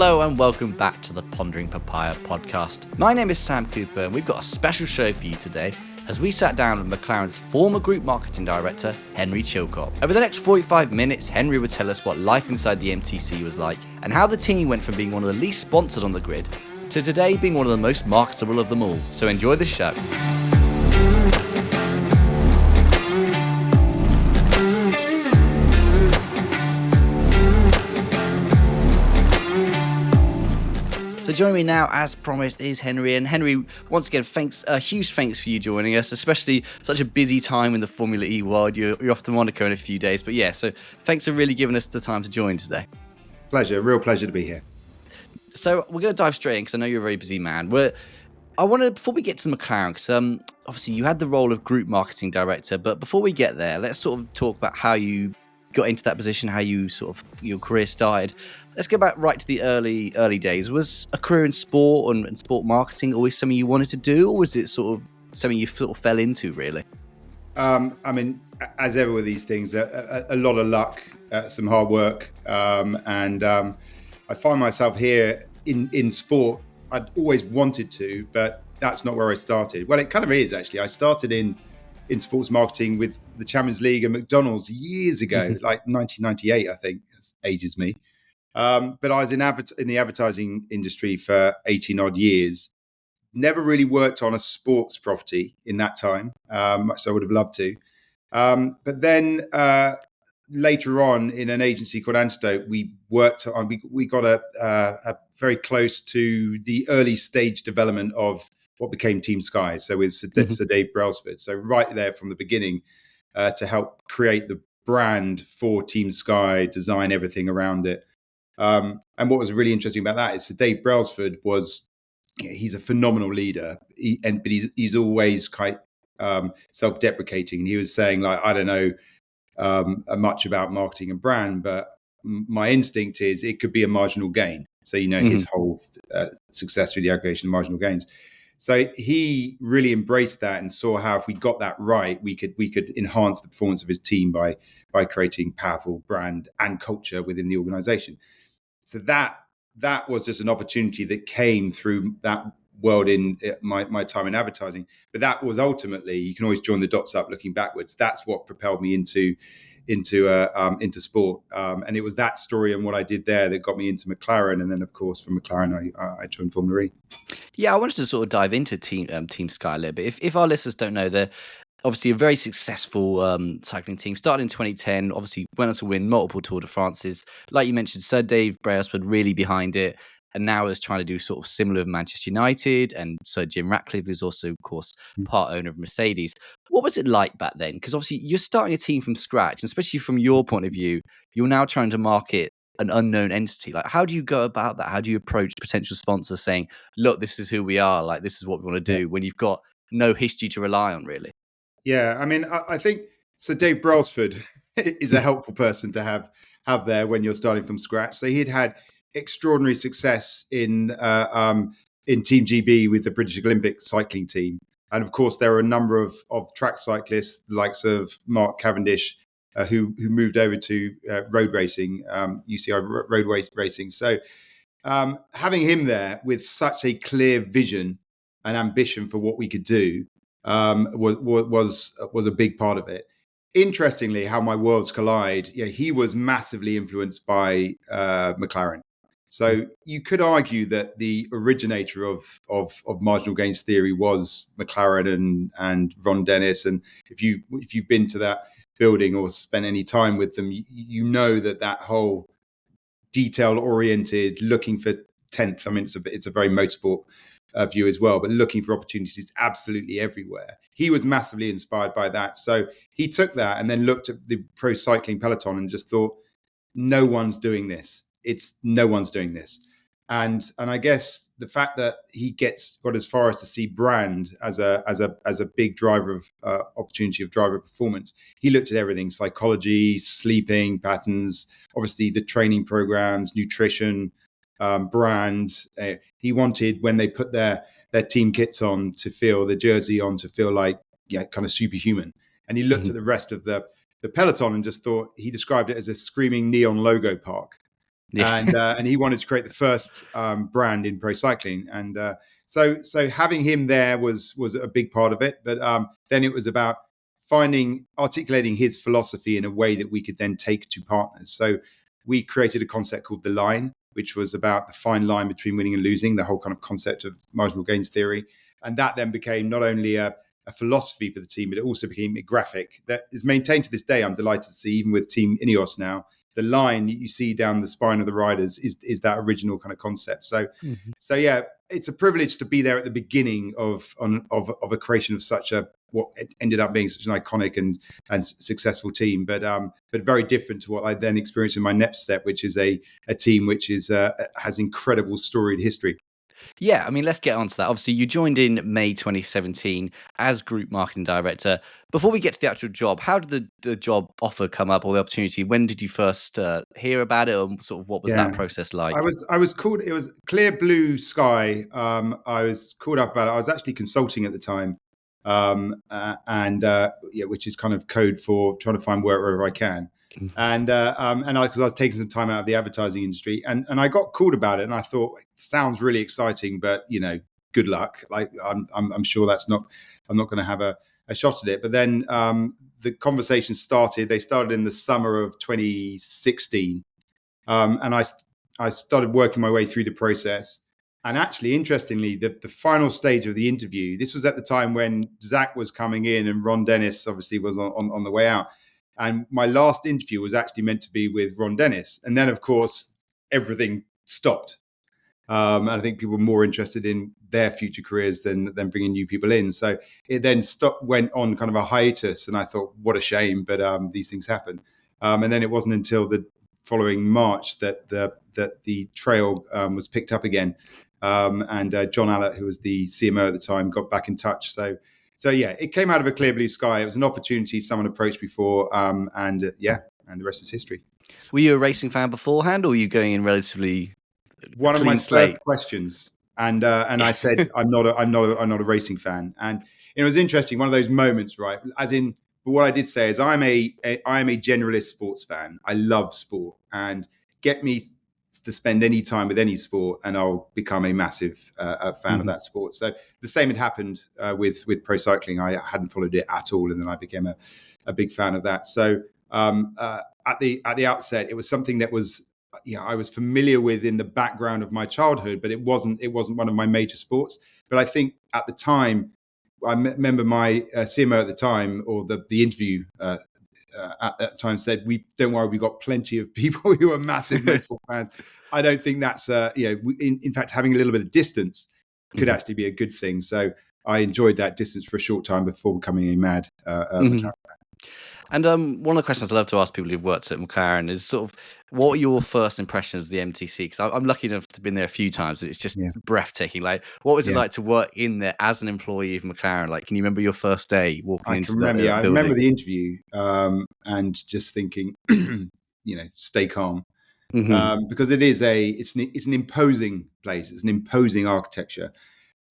Hello and welcome back to the Pondering Papaya podcast. My name is Sam Cooper and we've got a special show for you today as we sat down with McLaren's former group marketing director, Henry Chilcott. Over the next 45 minutes, Henry would tell us what life inside the MTC was like and how the team went from being one of the least sponsored on the grid to today being one of the most marketable of them all. So enjoy the show. So joining me now, as promised, is Henry. And Henry, once again, huge thanks for you joining us, especially such a busy time in the Formula E world. You're off to Monaco in a few days. But yeah, so thanks for really giving us the time to join today. Real pleasure to be here. So we're going to dive straight in because I know you're a very busy man. Before we get to the McLaren, because obviously you had the role of group marketing director, but before we get there, let's sort of talk about how you got into that position, how you your career started. Let's go back right to the early days. Was a career in sport and sport marketing always something you wanted to do, or was it sort of something you sort of fell into, really? I mean, as ever with these things, a lot of luck, some hard work, and I find myself here in sport. I'd always wanted to, but that's not where I started. Well, it kind of is, actually. I started in sports marketing with the Champions League and McDonald's years ago, like 1998, I think. That ages me. But I was in the advertising industry for 18 odd years. Never really worked on a sports property in that time, much I would have loved to. But then later on, in an agency called Antidote, we worked on. We got a very close to the early stage development of what became Team Sky. So with Sir Dave Brailsford. So right there from the beginning, to help create the brand for Team Sky, design everything around it. And what was really interesting about that is Sir Dave Brailsford he's a phenomenal leader, but he's always quite self-deprecating. And he was saying, like, I don't know much about marketing and brand, but my instinct is it could be a marginal gain. So, his whole success through the aggregation of marginal gains. So he really embraced that and saw how if we got that right, we could enhance the performance of his team by creating powerful brand and culture within the organization. So that was just an opportunity that came through that world in my time in advertising. But that was ultimately, you can always join the dots up looking backwards. That's what propelled me into sport. And it was that story and what I did there that got me into McLaren. And then, of course, from McLaren, I joined Formula E. Yeah, I wanted to sort of dive into Team Sky a little bit. If our listeners don't know, they're obviously a very successful cycling team. Started in 2010, obviously went on to win multiple Tour de France's. Like you mentioned, Sir Dave Brailsford really behind it, and now is trying to do sort of similar with Manchester United, and Sir Jim Ratcliffe, who's also, of course, part owner of Mercedes. What was it like back then? Because obviously you're starting a team from scratch, and especially from your point of view, you're now trying to market an unknown entity. Like, how do you go about that? How do you approach potential sponsors saying, look, this is who we are, like, this is what we want to do, when you've got no history to rely on, really? Yeah, I mean, I think Sir Dave Brailsford is a helpful person to have there when you're starting from scratch. So he'd had extraordinary success in Team GB with the British Olympic cycling team. And of course, there are a number of track cyclists, the likes of Mark Cavendish, who moved over to road racing, UCI road racing. So having him there with such a clear vision and ambition for what we could do was a big part of it. Interestingly, how my worlds collide. He was massively influenced by McLaren. So you could argue that the originator of marginal gains theory was McLaren and Ron Dennis. And if you've been to that building or spent any time with them, you know that whole detail oriented, looking for 10th. I mean, it's a very motorsport view as well, but looking for opportunities absolutely everywhere. He was massively inspired by that. So he took that and then looked at the pro cycling peloton and just thought, no one's doing this. No one's doing this. And I guess the fact that he got as far as to see brand as a big driver of opportunity of driver performance, he looked at everything: psychology, sleeping patterns, obviously the training programs, nutrition, brand. He wanted, when they put their team kits on, to feel the jersey on, to feel like kind of superhuman. And he looked at the rest of the peloton and just thought, he described it as a screaming neon logo park. Yeah. and he wanted to create the first brand in pro cycling, and so having him there was a big part of it. But then it was about articulating his philosophy in a way that we could then take to partners. So we created a concept called the line, which was about the fine line between winning and losing, the whole kind of concept of marginal gains theory. And that then became not only a philosophy for the team, but it also became a graphic that is maintained to this day. I'm delighted to see, even with Team Ineos now, the line that you see down the spine of the riders is that original kind of concept. So, so yeah, it's a privilege to be there at the beginning of a creation of such a what ended up being such an iconic and successful team. But very different to what I then experienced in my next step, which is a team which has incredible storied history. Yeah, I mean, let's get on to that. Obviously, you joined in May 2017 as Group Marketing Director. Before we get to the actual job, how did the job offer come up, or the opportunity? When did you first hear about it, or sort of what was that process like? I was called. It was clear blue sky. I was called up about it. I was actually consulting at the time, which is kind of code for trying to find work wherever I can. And because I was taking some time out of the advertising industry, and I got called about it, and I thought it sounds really exciting, but good luck. Like I'm sure I'm not going to have a shot at it. But then the conversation started. They started in the summer of 2016, and I started working my way through the process. And actually, interestingly, the final stage of the interview, this was at the time when Zak was coming in and Ron Dennis obviously was on the way out. And my last interview was actually meant to be with Ron Dennis. And then, of course, everything stopped. And I think people were more interested in their future careers than bringing new people in. So it then went on kind of a hiatus. And I thought, what a shame, but these things happen. And then it wasn't until the following March that the trail was picked up again. And John Allett, who was the CMO at the time, got back in touch. So yeah, it came out of a clear blue sky. It was an opportunity someone approached before, and the rest is history. Were you a racing fan beforehand, or were you going in relatively one clean of my slate? first questions, and I said I'm not a racing fan, and it was interesting. One of those moments, right? As in, but what I did say is I am a generalist sports fan. I love sport, and get me to spend any time with any sport, and I'll become a massive fan of that sport. So the same had happened with pro cycling. I hadn't followed it at all, and then I became a big fan of that. So at the outset, it was something that was I was familiar with in the background of my childhood, but it wasn't one of my major sports. But I think at the time, I remember my CMO at the time, or the interview at that time said, don't worry, we've got plenty of people who are massive motorsport fans. I don't think that's, in fact, having a little bit of distance could actually be a good thing. So I enjoyed that distance for a short time before becoming a mad McLaren fan. And one of the questions I love to ask people who've worked at McLaren is sort of, what are your first impressions of the MTC? Because I'm lucky enough to have been there a few times. It's just breathtaking. Like, what was it like to work in there as an employee of McLaren? Like, can you remember your first day walking into the building? I remember the interview and just thinking, stay calm. Because it's an imposing place. It's an imposing architecture.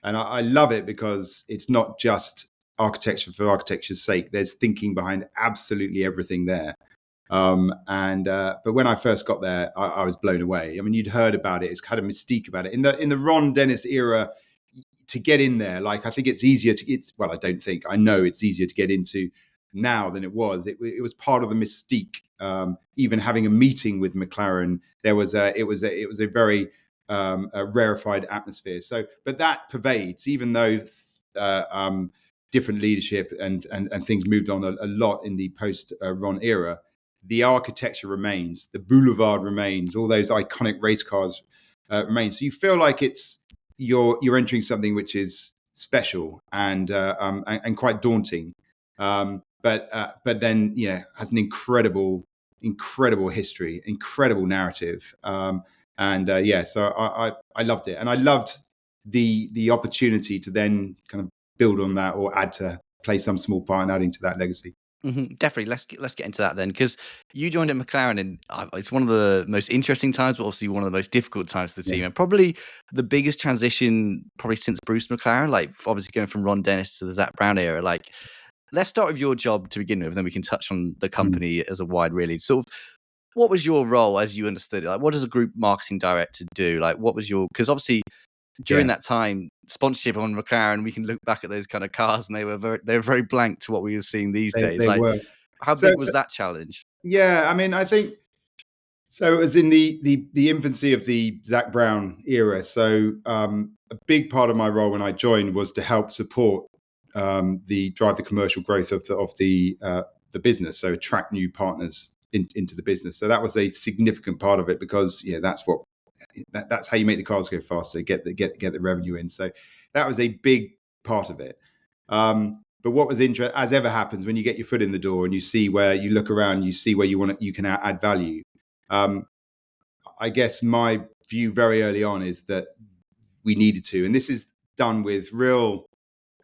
And I love it because it's not just architecture for architecture's sake. There's thinking behind absolutely everything there. But when I first got there, I was blown away. I mean, you'd heard about it. It's kind of mystique about it. In the Ron Dennis era, to get in there, like, I think it's easier I don't think, I know it's easier to get into now than it was. It was part of the mystique. Even having a meeting with McLaren, it was a very rarefied atmosphere. So, but that pervades, even though different leadership and things moved on a lot in the post Ron era, the architecture remains, the boulevard remains, all those iconic race cars remain. So you feel like you're entering something which is special and quite daunting, but then has an incredible history, incredible narrative, so I loved it, and I loved the opportunity to then kind of build on that or play some small part in adding to that legacy. Definitely. Let's get into that then, because you joined at McLaren, and it's one of the most interesting times, but obviously one of the most difficult times for the team, and probably the biggest transition since Bruce McLaren. Like, obviously going from Ron Dennis to the Zak Brown era. Like, let's start with your job to begin with, then we can touch on the company as a wide. Really, sort of, what was your role as you understood it? Like, what does a group marketing director do? Like, what was your, because obviously during Yeah, that time, sponsorship on McLaren, we can look back at those kind of cars and they were very blank to what we were seeing these days. they Like, were. how So, big was that challenge? yeah, I mean, I think so. It was in the infancy of the Zak Brown era. So a big part of my role when I joined was to help support the commercial growth of the business. So attract new partners into the business. So that was a significant part of it because that's how you make the cars go faster, get the revenue in. So that was a big part of it. But what was interesting, as ever happens, when you get your foot in the door and you see where you look around, you see where you can add value. I guess my view very early on is that we needed to, and this is done with real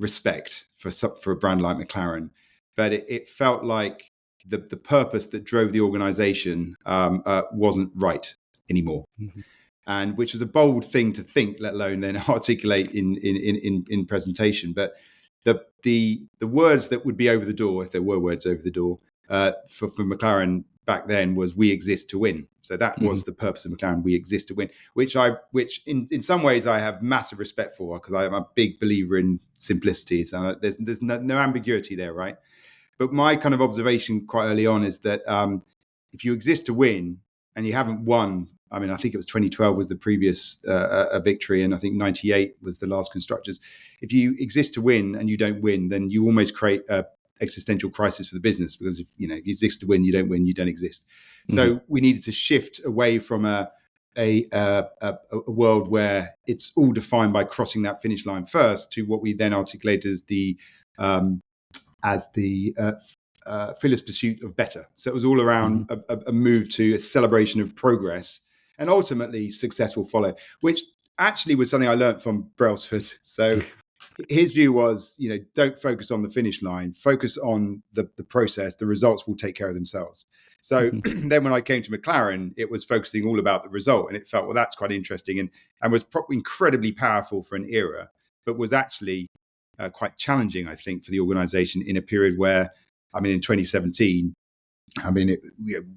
respect for a brand like McLaren, but it felt like the purpose that drove the organization wasn't right anymore. Mm-hmm. And which was a bold thing to think, let alone then articulate in presentation. But the words that would be over the door, if there were words over the door, for McLaren back then was "We exist to win." So that was the purpose of McLaren. We exist to win, which in some ways I have massive respect for, because I'm a big believer in simplicity. So there's no ambiguity there, right? But my kind of observation quite early on is that if you exist to win and you haven't won, I mean, I think it was 2012 was the previous victory, and I think 98 was the last constructors. If you exist to win and you don't win, then you almost create a existential crisis for the business, because if you exist to win, you don't exist. So we needed to shift away from a world where it's all defined by crossing that finish line first, to what we then articulate as the fearless pursuit of better. So it was all around a move to a celebration of progress and ultimately successful follow, which actually was something I learned from Brailsford. So his view was, don't focus on the finish line, focus on the process. The results will take care of themselves. So then when I came to McLaren, it was focusing all about the result, and it felt, well, that's quite interesting, and was probably incredibly powerful for an era, but was actually quite challenging, I think, for the organization in a period where, I mean, in 2017, I mean,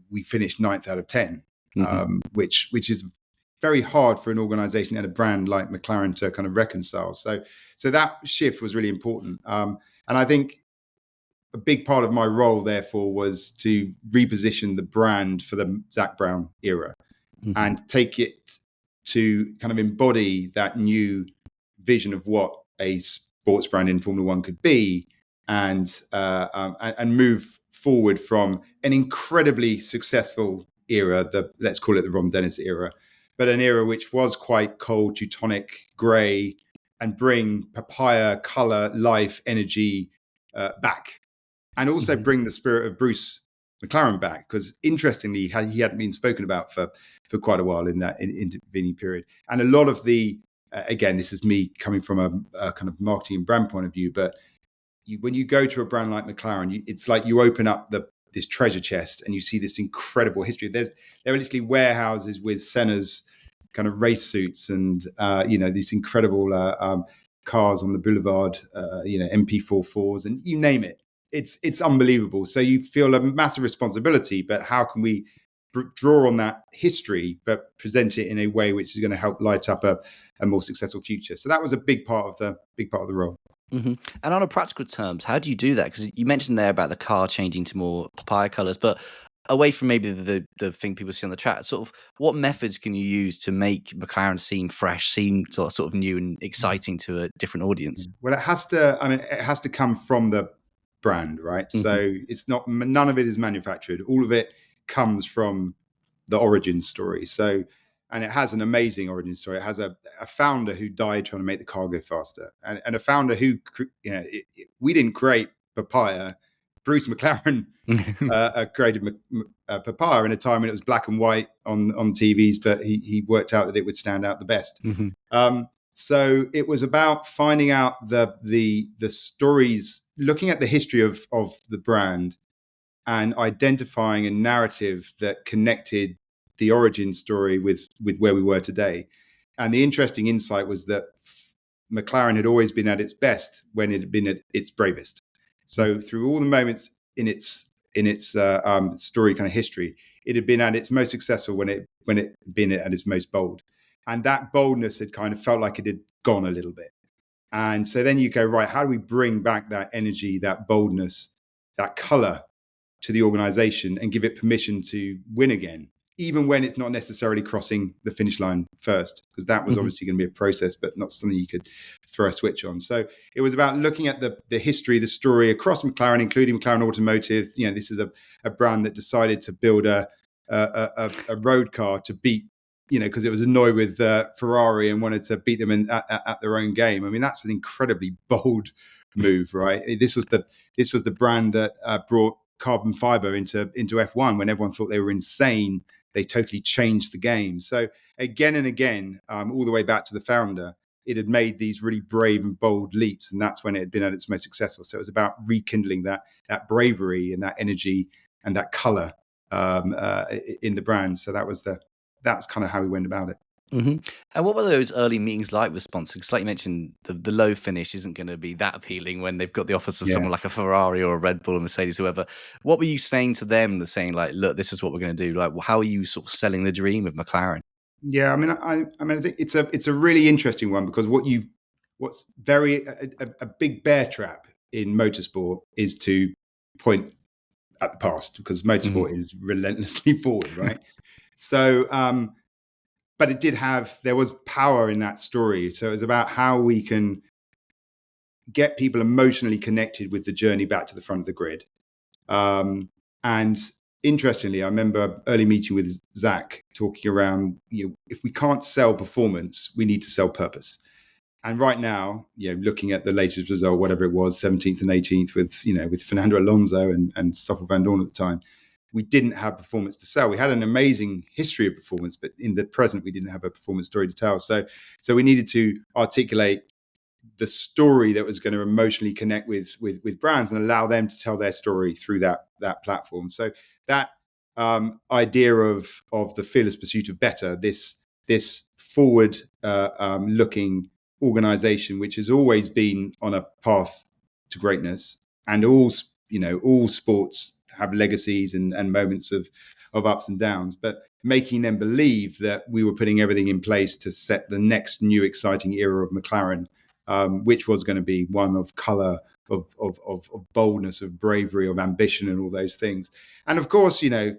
we finished 9th out of 10, which is very hard for an organization and a brand like McLaren to kind of reconcile. So that shift was really important. And I think a big part of my role, therefore, was to reposition the brand for the Zak Brown era and take it to kind of embody that new vision of what a sports brand in Formula One could be, and move forward from an incredibly successful era, let's call it the Ron Dennis era, but an era which was quite cold, Teutonic, grey, and bring papaya, colour, life, energy back. And also bring the spirit of Bruce McLaren back, because interestingly, he hadn't been spoken about for quite a while in that intervening period. And a lot of the, again, this is me coming from a kind of marketing and brand point of view, but when you go to a brand like McLaren, it's like you open up this treasure chest and you see this incredible history. There are literally warehouses with Senna's kind of race suits and these incredible cars on the boulevard, MP44s, and you name it. It's unbelievable. So you feel a massive responsibility, but how can we draw on that history but present it in a way which is going to help light up a more successful future? So that was a big part of the role. And on a practical terms, how do you do that? Because you mentioned there about the car changing to more papaya colours, but away from maybe the thing people see on the track, sort of what methods can you use to make McLaren seem fresh, seem sort of new and exciting to a different audience? Well, it has to come from the brand, right? So none of it is manufactured. All of it comes from the origin story. So, and it has an amazing origin story. It has a founder who died trying to make the car go faster, and a founder who, we didn't create papaya. Bruce McLaren created papaya in a time when it was black and white on TVs, but he worked out that it would stand out the best. So it was about finding out the stories, looking at the history of the brand, and identifying a narrative that connected the origin story with where we were today. And the interesting insight was that McLaren had always been at its best when it had been at its bravest. So through all the moments in its story kind of history, it had been at its most successful when it had been at its most bold, and that boldness had kind of felt like it had gone a little bit. And so then you go, right, how do we bring back that energy, that boldness, that color to the organization and give it permission to win again, even when it's not necessarily crossing the finish line first, because that was obviously going to be a process, but not something you could throw a switch on. So it was about looking at the history, the story across McLaren, including McLaren Automotive. This is a brand that decided to build a road car to beat, because it was annoyed with Ferrari and wanted to beat them at their own game. I mean, that's an incredibly bold move, right? This was the brand that brought carbon fiber into F1 when everyone thought they were insane. They totally changed the game. So again and again, all the way back to the founder, it had made these really brave and bold leaps, and that's when it had been at its most successful. So it was about rekindling that bravery and that energy and that color in the brand. So that's kind of how we went about it. Mm-hmm. And what were those early meetings like with sponsors? Because like you mentioned, the low finish isn't going to be that appealing when they've got the offers of someone like a Ferrari or a Red Bull or Mercedes, whoever. What were you saying to them? Saying like, look, this is what we're going to do. Like, how are you sort of selling the dream of McLaren? Yeah, I think it's a really interesting one, because what's very a big bear trap in motorsport is to point at the past, because motorsport is relentlessly forward, right? So, but there was power in that story. So it was about how we can get people emotionally connected with the journey back to the front of the grid. And interestingly, I remember early meeting with Zak talking around, if we can't sell performance, we need to sell purpose. And right now, looking at the latest result, whatever it was, 17th and 18th with Fernando Alonso and Stoffel Van Dorn at the time, we didn't have performance to sell. We had an amazing history of performance, but in the present, we didn't have a performance story to tell. So we needed to articulate the story that was going to emotionally connect with brands and allow them to tell their story through that platform. So that idea of the fearless pursuit of better, this forward looking organization, which has always been on a path to greatness, and all sports have legacies and moments of ups and downs, but making them believe that we were putting everything in place to set the next new exciting era of McLaren, which was going to be one of color, of boldness, of bravery, of ambition, and all those things. And of course, a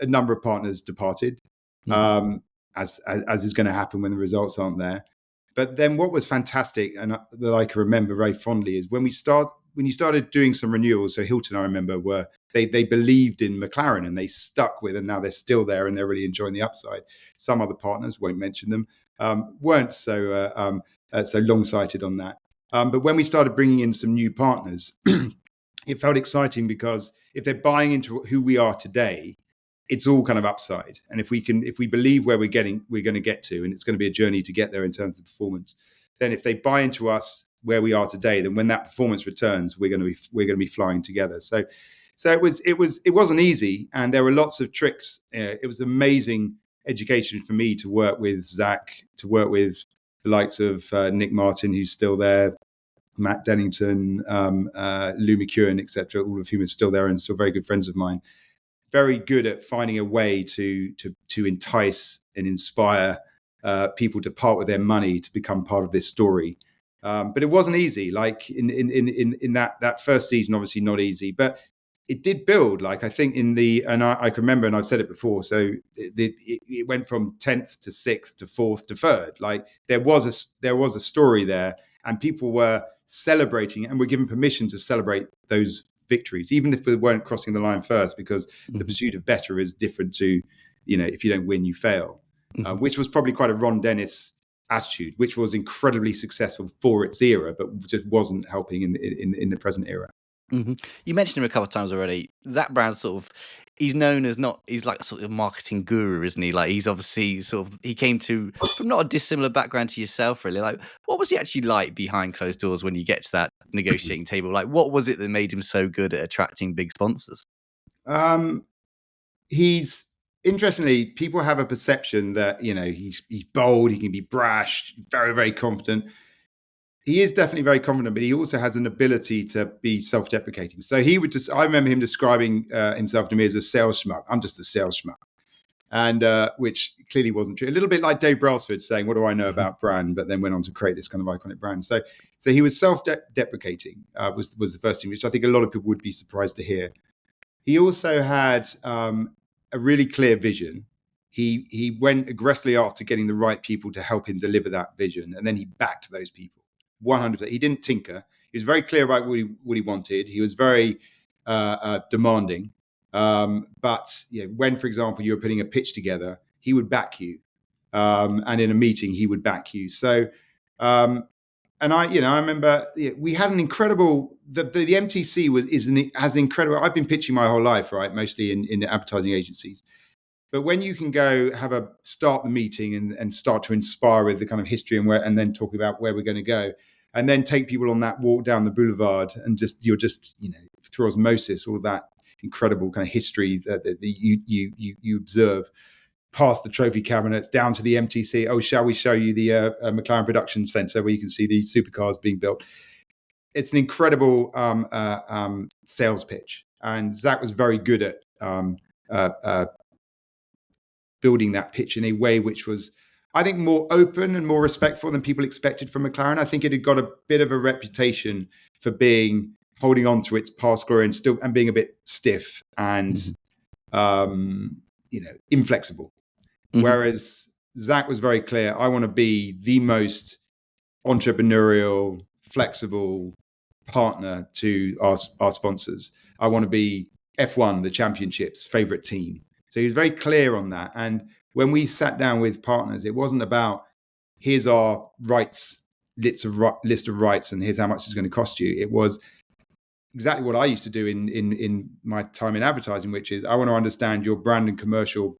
number of partners departed, as is going to happen when the results aren't there. But then what was fantastic, and that I can remember very fondly, is when you started doing some renewals. So Hilton, I remember, they believed in McLaren and they stuck with, and now they're still there and they're really enjoying the upside. Some other partners, won't mention them, weren't so long-sighted on that. But when we started bringing in some new partners, it felt exciting, because if they're buying into who we are today, it's all kind of upside. And if we believe where we're going to get to, and it's going to be a journey to get there in terms of performance, then if they buy into us where we are today, then when that performance returns, we're going to be flying together. So it wasn't easy, and there were lots of tricks. It was amazing education for me to work with Zak, to work with the likes of Nick Martin, who's still there, Matt Dennington, Lou McEwen, etc., all of whom are still there and still very good friends of mine. Very good at finding a way to entice and inspire people to part with their money to become part of this story. But it wasn't easy. Like in that first season, obviously not easy, but it did build. Like I think I can remember, and I've said it before. So it went from 10th to 6th to 4th to 3rd. Like there was a story there, and people were celebrating, and were given permission to celebrate those victories, even if they weren't crossing the line first, because the pursuit of better is different to, if you don't win, you fail, which was probably quite a Ron Dennis attitude, which was incredibly successful for its era, but just wasn't helping in the present era. You mentioned him a couple of times already. Zak Brown, he's known as he's like sort of a marketing guru, isn't he? Like he's obviously he came from not a dissimilar background to yourself, really. Like what was he actually like behind closed doors when you get to that negotiating table? Like what was it that made him so good at attracting big sponsors? He's interestingly, people have a perception that he's bold, he can be brash, very, very confident. he is definitely very confident, but he also has an ability to be self-deprecating. So I remember him describing himself to me as a sales schmuck. I'm just a sales schmuck. And which clearly wasn't true. A little bit like Dave Brailsford saying, what do I know about brand? But then went on to create this kind of iconic brand. So he was self-deprecating was the first thing, which I think a lot of people would be surprised to hear. He also had a really clear vision. He went aggressively after getting the right people to help him deliver that vision. And then he backed those people 100%. He didn't tinker. He was very clear about what he wanted. He was very demanding. But when, for example, you were putting a pitch together, he would back you. And in a meeting, he would back you. So, and I remember we had an incredible, the MTC has incredible, I've been pitching my whole life, right? Mostly in advertising agencies. But when you can go start the meeting and start to inspire with the kind of history and then talk about where we're going to go, and then take people on that walk down the boulevard and you're through osmosis, all of that incredible kind of history that you observe past the trophy cabinets down to the MTC. Oh, shall we show you the McLaren production centre where you can see the supercars being built? It's an incredible sales pitch, and Zak was very good at building that pitch in a way which was, I think, more open and more respectful than people expected from McLaren. I think it had got a bit of a reputation for holding on to its past glory and being a bit stiff and inflexible. Mm-hmm. Whereas Zak was very clear, I want to be the most entrepreneurial, flexible partner to our sponsors. I want to be F1, the championship's favorite team. So he was very clear on that. And when we sat down with partners, it wasn't about here's our rights, list of rights, and here's how much it's going to cost you. It was exactly what I used to do in my time in advertising, which is I want to understand your brand and commercial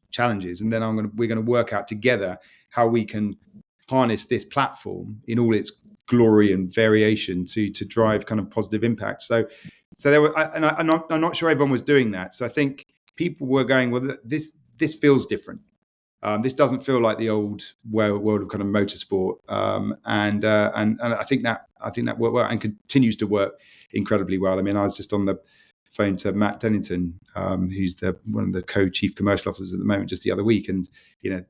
challenges, and then we're going to work out together how we can harness this platform in all its glory and variation to drive kind of positive impact. So there were, and I'm not sure everyone was doing that. So I think people were going, well, this feels different. This doesn't feel like the old world of kind of motorsport, and I think that worked well and continues to work incredibly well. I mean, I was just on the phone to Matt Dennington, who's one of the co-chief commercial officers at the moment, just the other week, and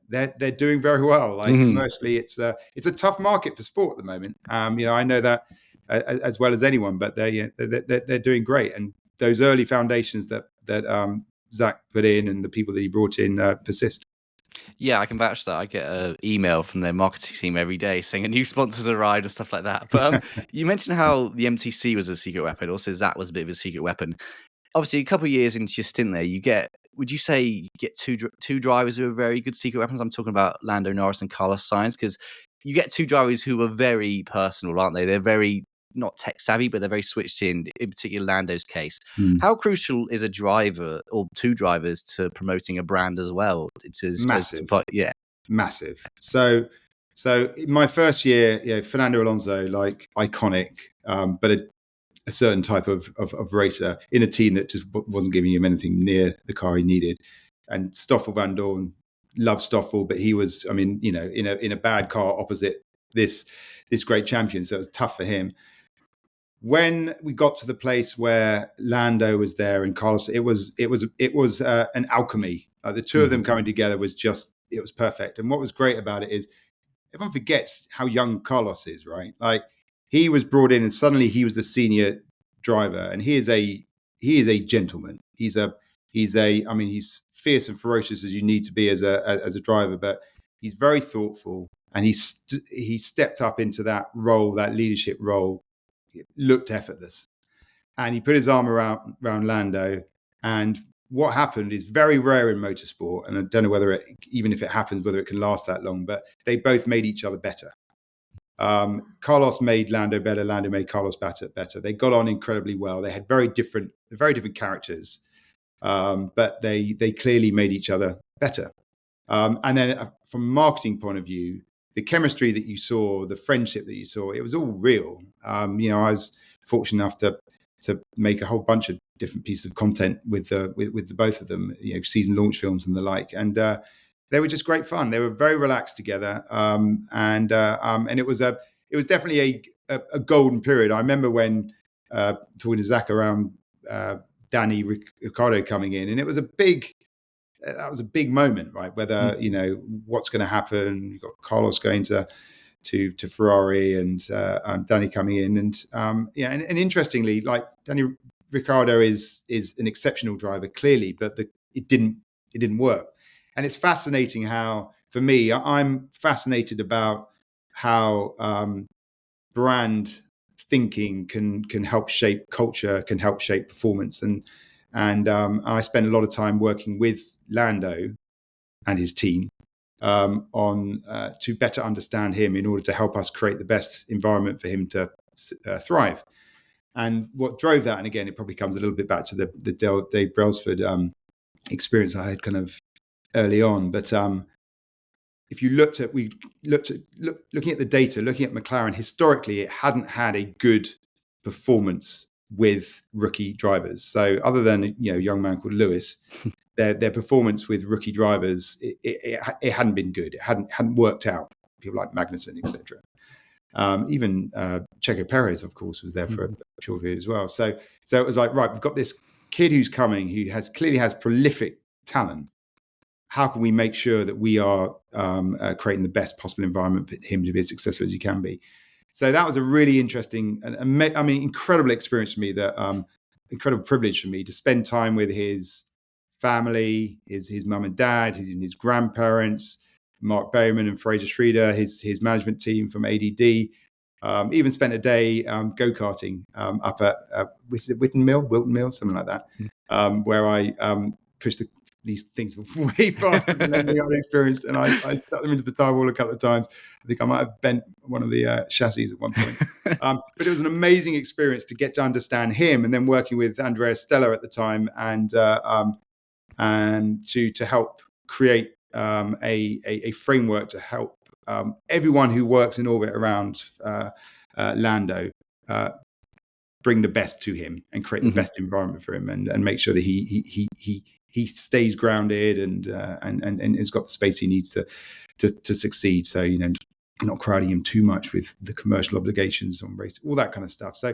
they're doing very well. Like commercially, it's a tough market for sport at the moment. I know that as well as anyone, but they're doing great, and those early foundations that Zak put in and the people that he brought in persist. Yeah, I can vouch that. I get an email from their marketing team every day saying a new sponsor's arrived and stuff like that. But you mentioned how the MTC was a secret weapon. Also, Zak was a bit of a secret weapon. Obviously, a couple of years into your stint there, would you say you get two drivers who are very good secret weapons? I'm talking about Lando Norris and Carlos Sainz, because you get two drivers who are very personal, aren't they? They're very not tech savvy, but they're very switched in particular Lando's case. How crucial is a driver or two drivers to promoting a brand as well? Massive. So in my first year, Fernando Alonso, like iconic, but a certain type of racer in a team that just wasn't giving him anything near the car he needed. And Stoffel Van Dorn, loved Stoffel, but he was, in a bad car opposite this great champion. So it was tough for him. When we got to the place where Lando was there and Carlos, it was an alchemy. The two of them coming together was it was perfect. And what was great about it is everyone forgets how young Carlos is, right? Like he was brought in and suddenly he was the senior driver, and he is a gentleman. He's fierce and ferocious as you need to be as a driver, but he's very thoughtful, and he stepped up into that role, that leadership role. It looked effortless, and he put his arm around Lando. And what happened is very rare in motorsport, and I don't know even if it happens, whether it can last that long, but they both made each other better. Carlos made Lando better. Lando made Carlos better. They got on incredibly well. They had very different characters, but they clearly made each other better. And then from a marketing point of view, the chemistry that you saw, the friendship that you saw, it was all real. I was fortunate enough to make a whole bunch of different pieces of content with the both of them, season launch films and the like. And they were just great fun. They were very relaxed together, and it was it was definitely a golden period. I remember when talking to Zak around Danny Ricciardo coming in, and it was a big moment, right? Whether what's going to happen. You've got Carlos going to Ferrari, and Danny coming in, and interestingly, like Danny Ricciardo is an exceptional driver, clearly, but it didn't work. And it's fascinating how, for me, I'm fascinated about how brand thinking can help shape culture, can help shape performance, and I spend a lot of time working with Lando and his team on to better understand him in order to help us create the best environment for him to thrive. And what drove that, and again, it probably comes a little bit back to the Dave Brailsford experience I had kind of early on. But if you looking at the data, looking at McLaren, historically, it hadn't had a good performance with rookie drivers. So other than a young man called Lewis, their performance with rookie drivers, it hadn't been good. It hadn't worked out. People like Magnussen, etc. Even Checo Perez, of course, was there for a short period as well. So it was like, right, we've got this kid who's coming, who clearly has prolific talent. How can we make sure that we are creating the best possible environment for him to be as successful as he can be? So that was a really interesting and incredible experience for me. Incredible privilege for me to spend time with his family, his mum and dad, his grandparents, Mark Berryman and Fraser Schreeder, his management team from ADD. Even spent a day go-karting up at Wilton Mill, something like that, where I pushed these things way faster than anything I'd experienced, and I stuck them into the tire wall a couple of times. I think I might have bent one of the chassis at one point. But it was an amazing experience to get to understand him, and then working with Andrea Stella at the time, and to help create a framework to help everyone who works in orbit around Lando bring the best to him and create the best environment for him, and make sure that he stays grounded and has got the space he needs to succeed. So not crowding him too much with the commercial obligations on race, all that kind of stuff. So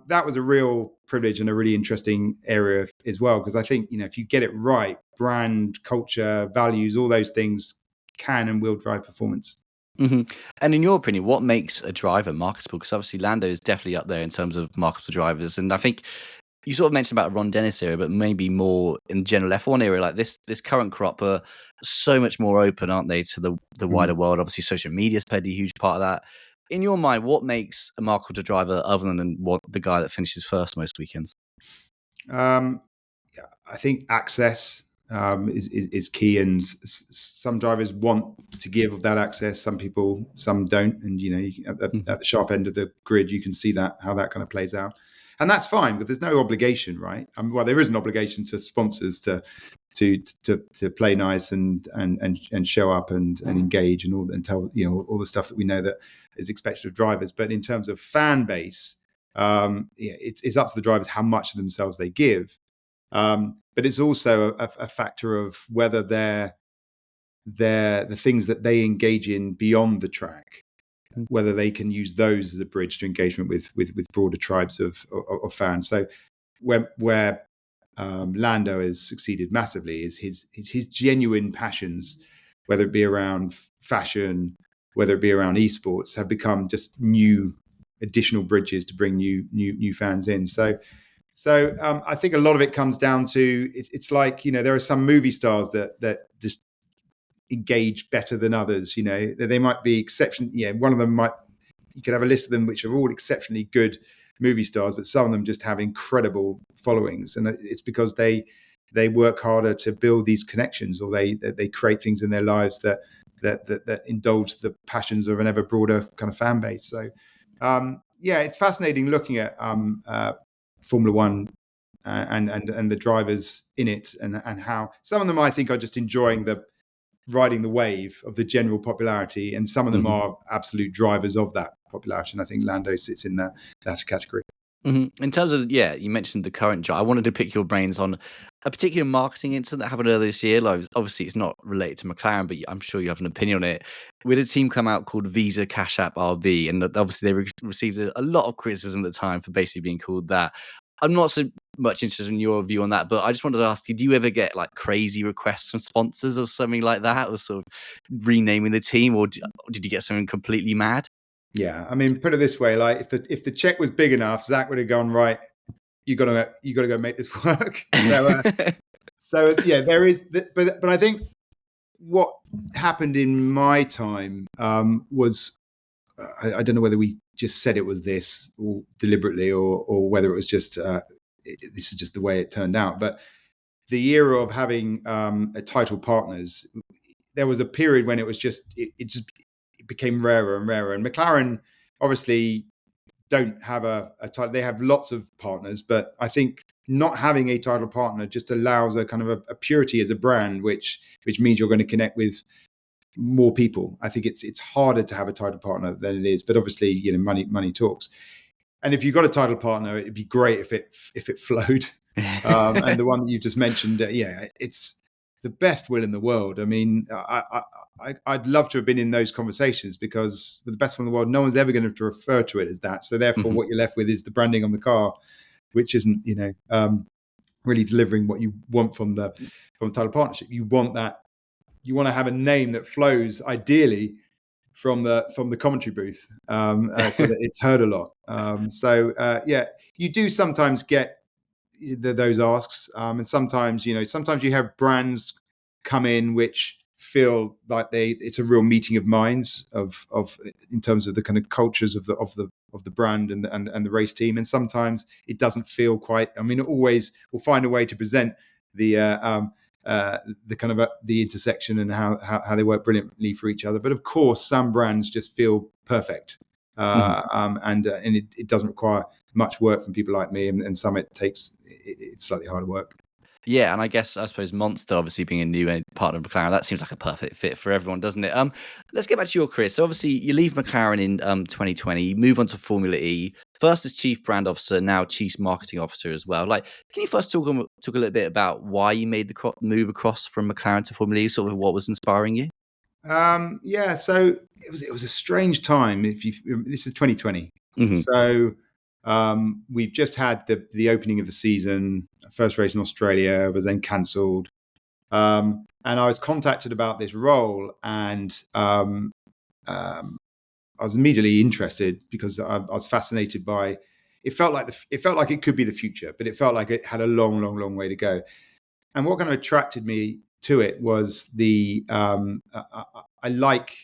that was a real privilege and a really interesting area as well, because I think if you get it right, brand, culture, values, all those things can and will drive performance. And in your opinion, what makes a driver marketable? Because obviously Lando is definitely up there in terms of marketable drivers, and I think you sort of mentioned about Ron Dennis era, but maybe more in general F1 era, like this current crop are so much more open, aren't they, to the wider world? Obviously, social media's played a huge part of that. In your mind, what makes a marketable driver other than the guy that finishes first most weekends? I think access is key, and some drivers want to give that access. Some don't, and at the sharp end of the grid, you can see how that kind of plays out. And that's fine, because there's no obligation, right? Well, there is an obligation to sponsors to play nice and show up and engage and tell all the stuff that we know that is expected of drivers. But in terms of fan base, it's up to the drivers how much of themselves they give. But it's also a factor of whether they're the things that they engage in beyond the track, whether they can use those as a bridge to engagement with broader tribes of fans. So where Lando has succeeded massively is his genuine passions, whether it be around fashion, whether it be around esports, have become just new additional bridges to bring new fans in. So I think a lot of it comes down to it's like there are some movie stars that just engage better than others. They might be exception. One of them you could have a list of them which are all exceptionally good movie stars, but some of them just have incredible followings, and it's because they work harder to build these connections, or they create things in their lives that indulge the passions of an ever broader kind of fan base. So it's fascinating looking at Formula One and the drivers in it, and how some of them I think are just enjoying riding the wave of the general popularity, and some of them are absolute drivers of that popularity. And I think Lando sits in that category. In terms of, you mentioned the current job. I wanted to pick your brains on a particular marketing incident that happened earlier this year. Like, obviously, it's not related to McLaren, but I'm sure you have an opinion on it. We had a team come out called Visa Cash App RB, and obviously they received a lot of criticism at the time for basically being called that. I'm not so much interested in your view on that, but I just wanted to ask you, do you ever get like crazy requests from sponsors or something like that, or sort of renaming the team, or did you get something completely mad? Yeah, I mean, put it this way: like if the check was big enough, Zach would have gone, right. You gotta go make this work. So yeah, there is, but I think what happened in my time was I don't know whether we just said it was this or deliberately, or whether it was just this is just the way it turned out. But the era of having a title partners, there was a period when it was just it became rarer and rarer. And McLaren obviously don't have a title. They have lots of partners, but I think not having a title partner just allows a kind of a purity as a brand, which means you're going to connect with more people. I think it's harder to have a title partner than it is, but obviously, money talks. And if you've got a title partner, it'd be great if it flowed. And the one that you just mentioned, it's the best will in the world. I mean, I'd love to have been in those conversations, because with the best will in the world, no one's ever going to refer to it as that. So therefore, what you're left with is the branding on the car, which isn't, really delivering what you want from title partnership. You want that. You want to have a name that flows ideally from the commentary booth, so that it's heard a lot. You do sometimes get those asks, and sometimes you have brands come in which feel like it's a real meeting of minds of in terms of the kind of cultures of the brand and the race team, and sometimes it doesn't feel quite. I mean, always we'll find a way to present the kind of the intersection and how they work brilliantly for each other. But of course, some brands just feel perfect, and it doesn't require much work from people like me, and some it's slightly harder work. Yeah, and I suppose Monster obviously being a new partner of McLaren, that seems like a perfect fit for everyone, doesn't it? Let's get back to your career. So obviously you leave McLaren in 2020, you move on to Formula E, first as Chief Brand Officer, now Chief Marketing Officer as well. Like, can you first talk a little bit about why you made the move across from McLaren to Formula E, sort of what was inspiring you? So it was a strange time. This is 2020, so we've just had the opening of the season. First race in Australia was then cancelled, and I was contacted about this role, and I was immediately interested because I was fascinated by. It felt like it could be the future, but it felt like it had a long way to go. And what kind of attracted me to it was I like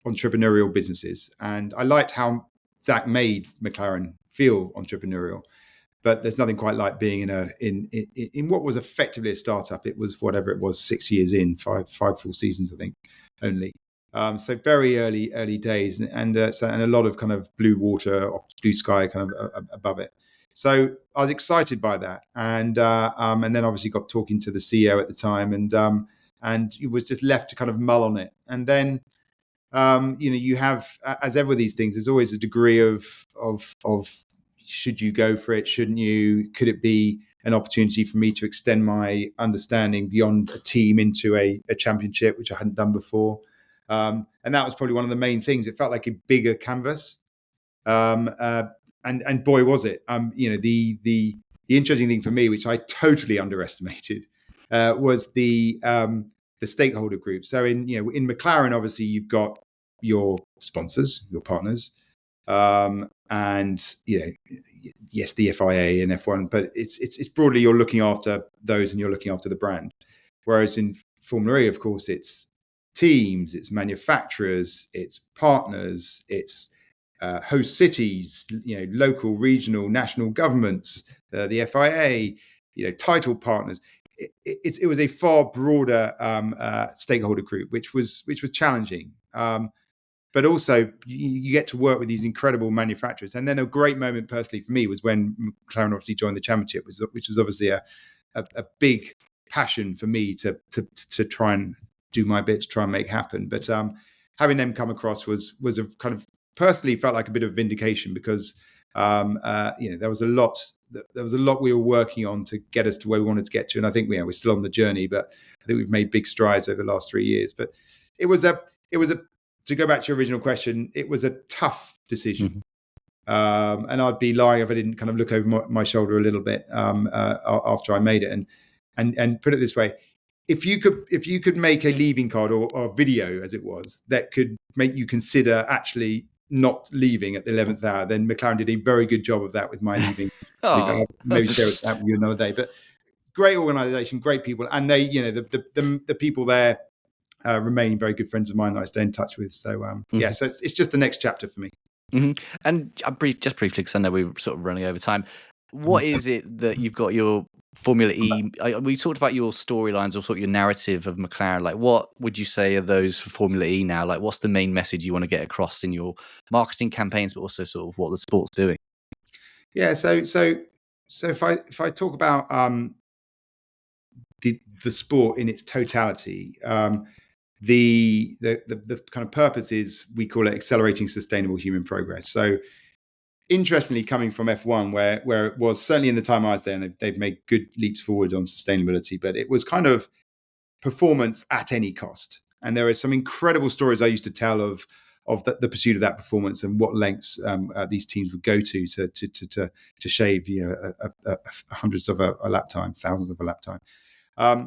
entrepreneurial businesses, and I liked how Zak made McLaren feel entrepreneurial. But there's nothing quite like being in what was effectively a startup. It was whatever it was, 6 years in, five full seasons, I think, only. So very early days, and a lot of kind of blue water, blue sky, kind of above it. So I was excited by that, and then obviously got talking to the CEO at the time, and it was just left to kind of mull on it. And then you have, as ever with these things, there's always a degree of should you go for it? Shouldn't you? Could it be an opportunity for me to extend my understanding beyond a team into a championship, which I hadn't done before? And that was probably one of the main things. It felt like a bigger canvas. And boy, was it! The interesting thing for me, which I totally underestimated, was the stakeholder group. So in McLaren, obviously you've got your sponsors, your partners, and yes, the FIA and F1, but it's broadly you're looking after those and you're looking after the brand. Whereas in Formula E, of course, it's teams, it's manufacturers, it's partners, it's host cities, local, regional, national governments, the FIA, title partners. It was a far broader stakeholder group, which was challenging. But also, you get to work with these incredible manufacturers. And then a great moment personally for me was when McLaren obviously joined the championship, which was obviously a big passion for me to try and do my bit to try and make happen. But having them come across was a kind of personally felt like a bit of vindication, because There was a lot. There was a lot we were working on to get us to where we wanted to get to, and I think we're still on the journey. But I think we've made big strides over the last 3 years. But it was a to go back to your original question, it was a tough decision. And I'd be lying if I didn't kind of look over my shoulder a little bit after I made it. And put it this way: if you could make a leaving card or a video, as it was, that could make you consider actually not leaving at the 11th hour, then McLaren did a very good job of that with my leaving. I'll maybe share that with you another day. But great organisation, great people, and they, the people there remain very good friends of mine that I stay in touch with. So so it's just the next chapter for me. And just briefly, because I know we're sort of running over time. What is it that you've got your Formula E? We talked about your storylines or sort of your narrative of McLaren. Like, what would you say are those for Formula E now? Like, what's the main message you want to get across in your marketing campaigns, but also sort of what the sport's doing? Yeah. So if I talk about the sport in its totality, the kind of purpose is, we call it accelerating sustainable human progress. So interestingly, coming from F1, where it was certainly in the time I was there, and they've made good leaps forward on sustainability, but it was kind of performance at any cost. And there are some incredible stories I used to tell of the pursuit of that performance and what lengths these teams would go to shave hundreds of a lap time, thousands of a lap time.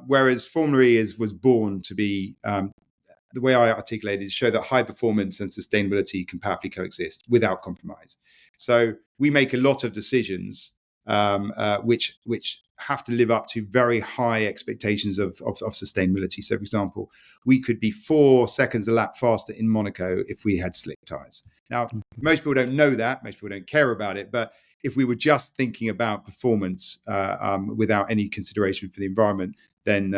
Whereas Formula E was born to be, the way I articulate it, is show that high performance and sustainability can powerfully coexist without compromise. So we make a lot of decisions which have to live up to very high expectations of sustainability. So, for example, we could be 4 seconds a lap faster in Monaco if we had slick tyres. Now, most people don't know that. Most people don't care about it. But if we were just thinking about performance without any consideration for the environment, then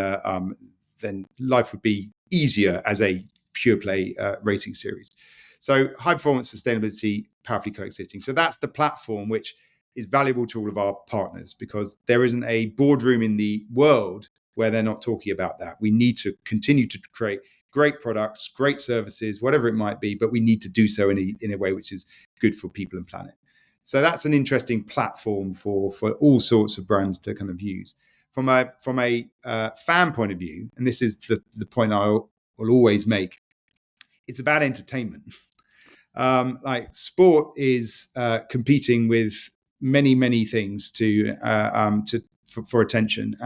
life would be easier as a pure play racing series. So high performance sustainability powerfully coexisting. So that's the platform which is valuable to all of our partners, because there isn't a boardroom in the world where they're not talking about that. We need to continue to create great products, great services, whatever it might be, but we need to do so in a way which is good for people and planet. So that's an interesting platform for all sorts of brands to kind of use. From a fan point of view, and this is the point I will always make, it's about entertainment. Like sport is competing with many things for attention,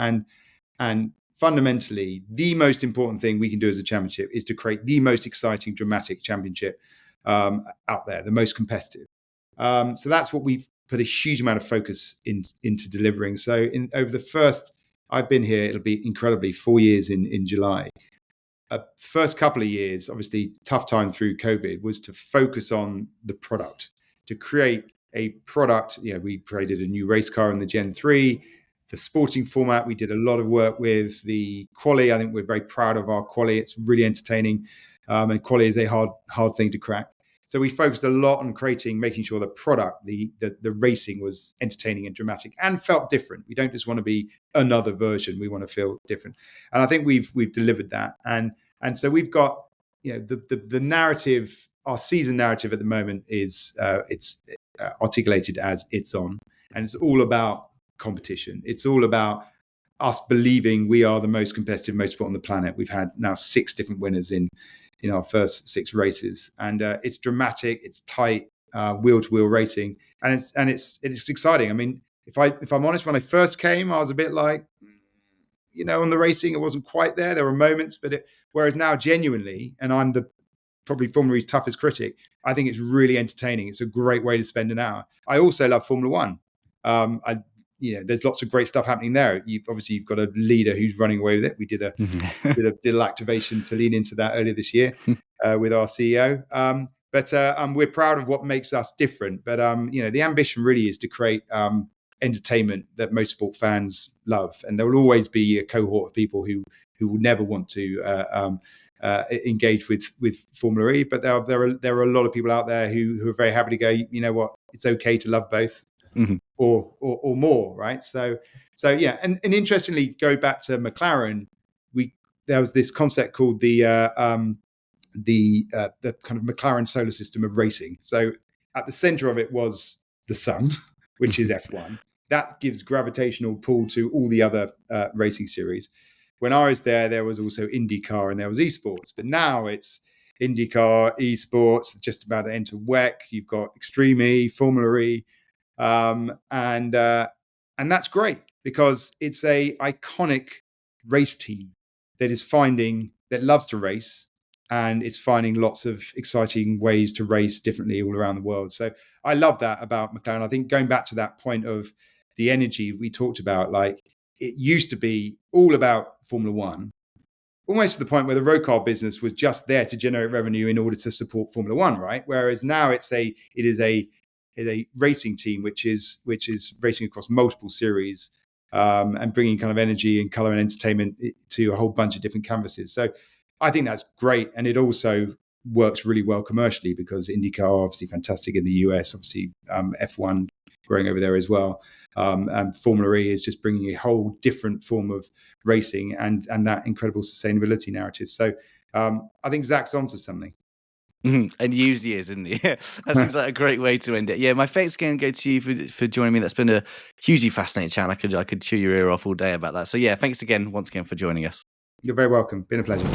and fundamentally, the most important thing we can do as a championship is to create the most exciting, dramatic championship out there, the most competitive. So that's what we've put a huge amount of focus into delivering. So over the first, I've been here, it'll be incredibly 4 years in July. First couple of years, obviously tough time through COVID, was to focus on the product, to create a product. We created a new race car in the Gen 3, the sporting format. We did a lot of work with the quali. I think we're very proud of our quali. It's really entertaining, and quali is a hard thing to crack. So we focused a lot on making sure the product, the racing, was entertaining and dramatic and felt different. We don't just want to be another version. We want to feel different. And I think we've delivered that. And so we've got, the narrative, our season narrative at the moment is it's articulated as It's On. And it's all about competition. It's all about us believing we are the most competitive motorsport on the planet. We've had now 6 different winners in our first 6 races, and it's dramatic, it's tight, wheel-to-wheel racing, and it's exciting. I mean, if I'm honest, when I first came, I was a bit like, on the racing, it wasn't quite there. There were moments, but whereas now, genuinely, and I'm probably Formula E's toughest critic, I think it's really entertaining. It's a great way to spend an hour. I also love Formula One. There's lots of great stuff happening there. You've got a leader who's running away with it. We did a little activation to lean into that earlier this year with our CEO. But we're proud of what makes us different. But the ambition really is to create entertainment that most sport fans love, and there will always be a cohort of people who will never want to engage with Formula E. But there are a lot of people out there who are very happy to go, you know what, it's okay to love both. Mm-hmm. Or more, right? So yeah, and interestingly, go back to McLaren, there was this concept called the kind of McLaren solar system of racing. So at the center of it was the sun, which is F1. That gives gravitational pull to all the other racing series. When I was there was also IndyCar and there was esports. But now it's IndyCar, esports, just about to enter WEC. You've got Extreme E, Formula E. And that's great because it's a iconic race team that loves to race, and it's finding lots of exciting ways to race differently all around the world. So I love that about McLaren. I think going back to that point of the energy we talked about, like it used to be all about Formula One, almost to the point where the road car business was just there to generate revenue in order to support Formula One, right? Whereas now it is a racing team which is racing across multiple series, and bringing kind of energy and color and entertainment to a whole bunch of different canvases. So I think that's great. And it also works really well commercially because IndyCar obviously fantastic in the US, obviously F1 growing over there as well. And Formula E is just bringing a whole different form of racing and that incredible sustainability narrative. So I think Zak's onto something. And he usually is, isn't he? That seems like a great way to end it. Yeah, my thanks again go to you for joining me. That's been a hugely fascinating chat. I could chew your ear off all day about that. So yeah, thanks again once again for joining us. You're very welcome. Been a pleasure.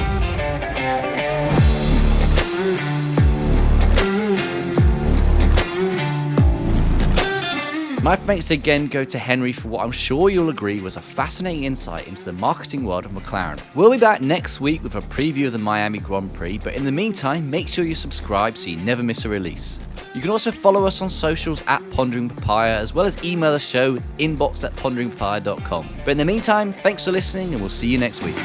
My thanks again go to Henry for what I'm sure you'll agree was a fascinating insight into the marketing world of McLaren. We'll be back next week with a preview of the Miami Grand Prix, but in the meantime, make sure you subscribe so you never miss a release. You can also follow us on socials at Pondering Papaya, as well as email the show inbox@ponderingpapaya.com. But in the meantime, thanks for listening and we'll see you next week.